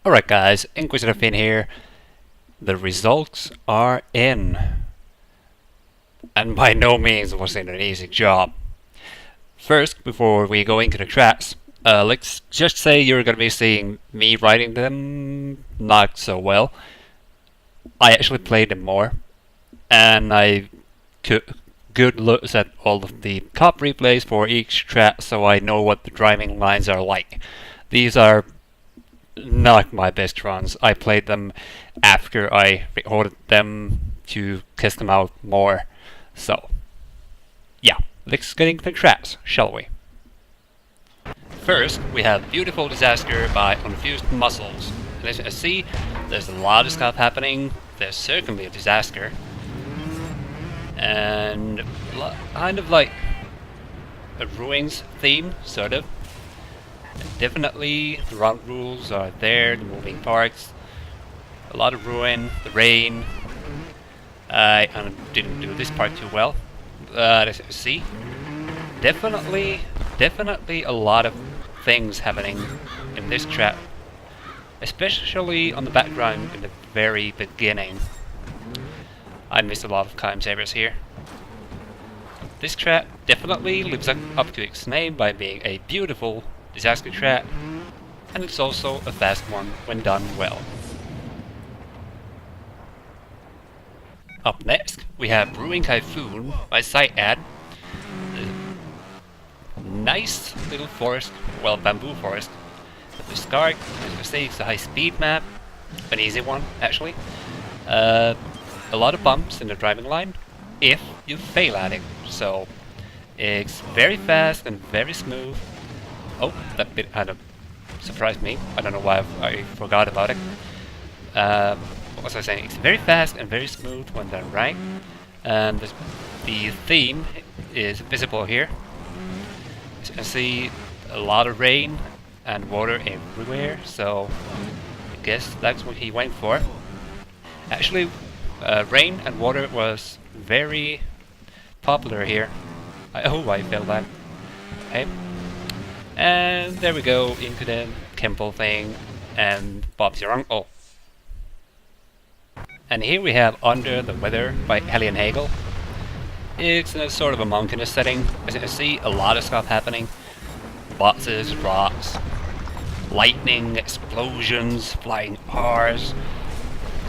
Alright guys, InquisitorFIN here. The results are in. And by no means was it an easy job. First, before we go into the tracks, let's just say you're going to be seeing me writing them not so well. I actually played them more, and I took good looks at all of the top replays for each track so I know what the driving lines are like. These are not my best runs. I played them after I recorded them to test them out more. So, yeah, let's get into the tracks, shall we? First, we have Beautiful Disaster by Confused Muscles. And as you can see, there's a lot of stuff happening. There's certainly a disaster. And kind of like a ruins theme, sort of. Definitely, the round rules are there, the moving parts, a lot of ruin, the rain. I didn't do this part too well, but as you can see, definitely a lot of things happening in this track, especially on the background in the very beginning. I missed a lot of time savers here. This track definitely lives up to its name by being a beautiful disaster track, and it's also a fast one when done well. Up next, we have Brewing Typhoon by SiteAd. Nice little forest, well, bamboo forest. At the start, as you can see, it's a high-speed map, an easy one actually. A lot of bumps in the driving line if you fail at it, so it's very fast and very smooth. Oh, that bit kind of surprised me. I don't know why I forgot about it. What was I saying? It's very fast and very smooth when done right. And the theme is visible here. As you can see, a lot of rain and water everywhere, so I guess that's what he went for. Actually, rain and water was very popular here. I failed that. Okay. And there we go into the temple thing and Bob's your uncle. And here we have Under the Weather by Hellion Hagel. It's in a sort of a mountainous setting. As you can see, a lot of stuff happening. Boxes, rocks, lightning, explosions, flying cars.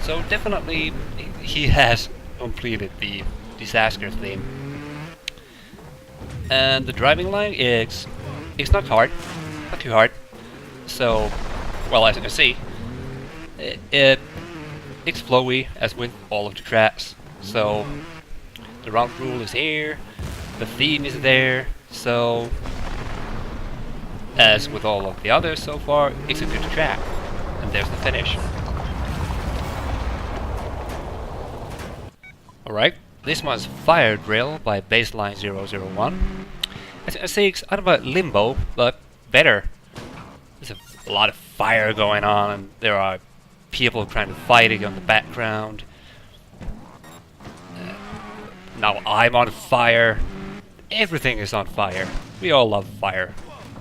So definitely he has completed the disaster theme. And the driving line is it's not hard, not too hard. So, well, as you can see, it's flowy as with all of the tracks. So, the round rule is here, the theme is there, so as with all of the others so far, it's a good track. And there's the finish. Alright, this one's Fire Drill by Baseline 001. As you can see, it's kind of a limbo, but better. There's a lot of fire going on, and there are people trying to fight it on the background. Now I'm on fire. Everything is on fire. We all love fire.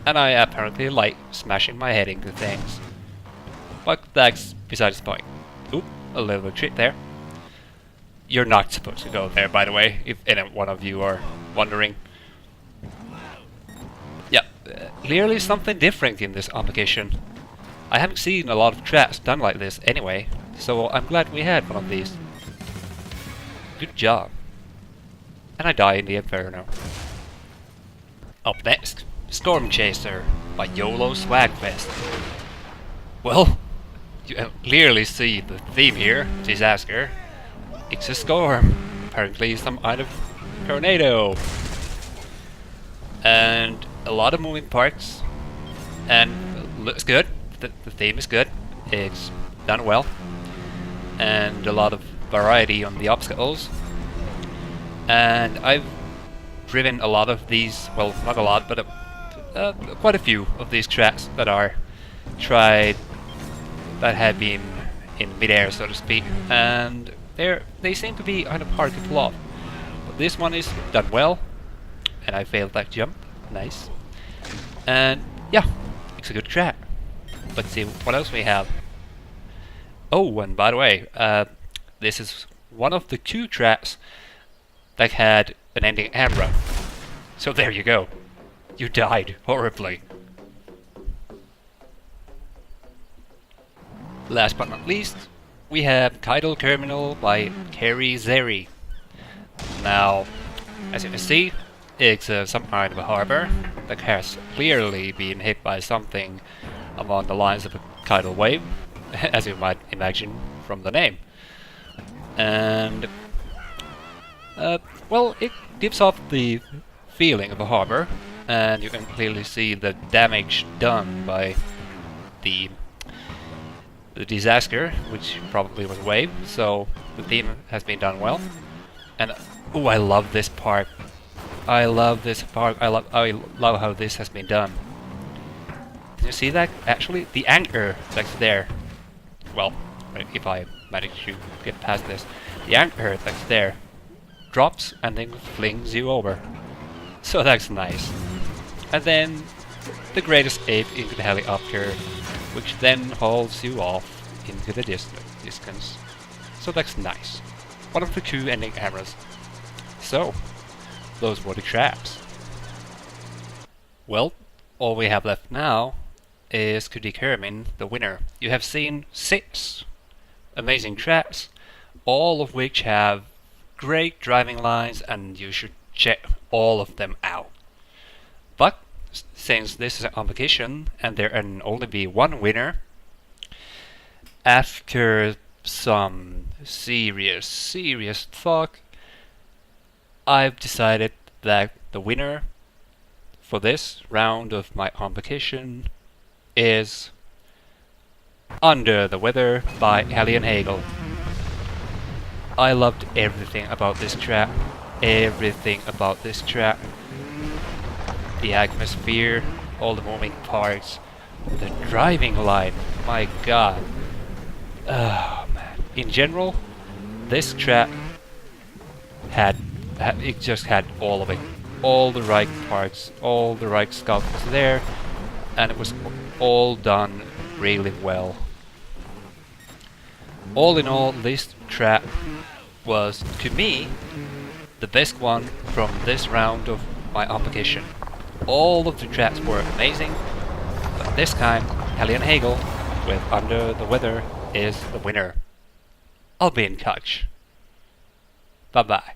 And I apparently like smashing my head into things. But that's besides the point. Oop, a little trick there. You're not supposed to go there, by the way, if any one of you are wondering. Yeah, clearly something different in this application. I haven't seen a lot of tracks done like this anyway, so I'm glad we had one of these. Good job. And I die in the Inferno. Up next, Storm Chaser by YOLO Swagfest. Well, you can clearly see the theme here, disaster. It's a storm, apparently some kind of tornado. And a lot of moving parts, and looks good. The theme is good. It's done well, and a lot of variety on the obstacles. And I've driven a lot of these. Well, not a lot, but quite a few of these tracks that are tried, that have been in midair, so to speak, and they seem to be kind of hard to pull off. But this one is done well, and I failed that jump. Nice. And yeah, it's a good track. Let's see what else we have. Oh, and by the way, this is one of the 2 tracks that had an ending camera. So there you go. You died horribly. Last but not least, we have Tidal Terminal by Kerry Zeri. Now, as you can see, it's some kind of a harbor that has clearly been hit by something along the lines of a tidal wave, as you might imagine from the name. And, well, it gives off the feeling of a harbor, and you can clearly see the damage done by the disaster, which probably was a wave, so the theme has been done well. And oh, I love this part. I love this part. I love how this has been done. Can you see that? Actually, the anchor that's there. Well, if I manage to get past this, the anchor that's there drops and then flings you over. So that's nice. And then the great escape into the helicopter, which then hauls you off into the distance. So that's nice. One of the 2 ending cameras. So, those were the traps. Well, all we have left now is to determine the winner. You have seen 6 amazing traps, all of which have great driving lines, and you should check all of them out. But since this is a competition and there can only be 1 winner, after some serious thought, I've decided that the winner for this round of my competition is Under the Weather by Alien Hagel. I loved everything about this track. Everything about this track. The atmosphere, all the moving parts, the driving line, my god. Oh man. In general, this track it just had all of it. All the right parts, all the right stuff was there, and it was all done really well. All in all, this track was, to me, the best one from this round of my competition. All of the tracks were amazing, but this time, Alien Hagel with Under the Weather is the winner. I'll be in touch. Bye bye.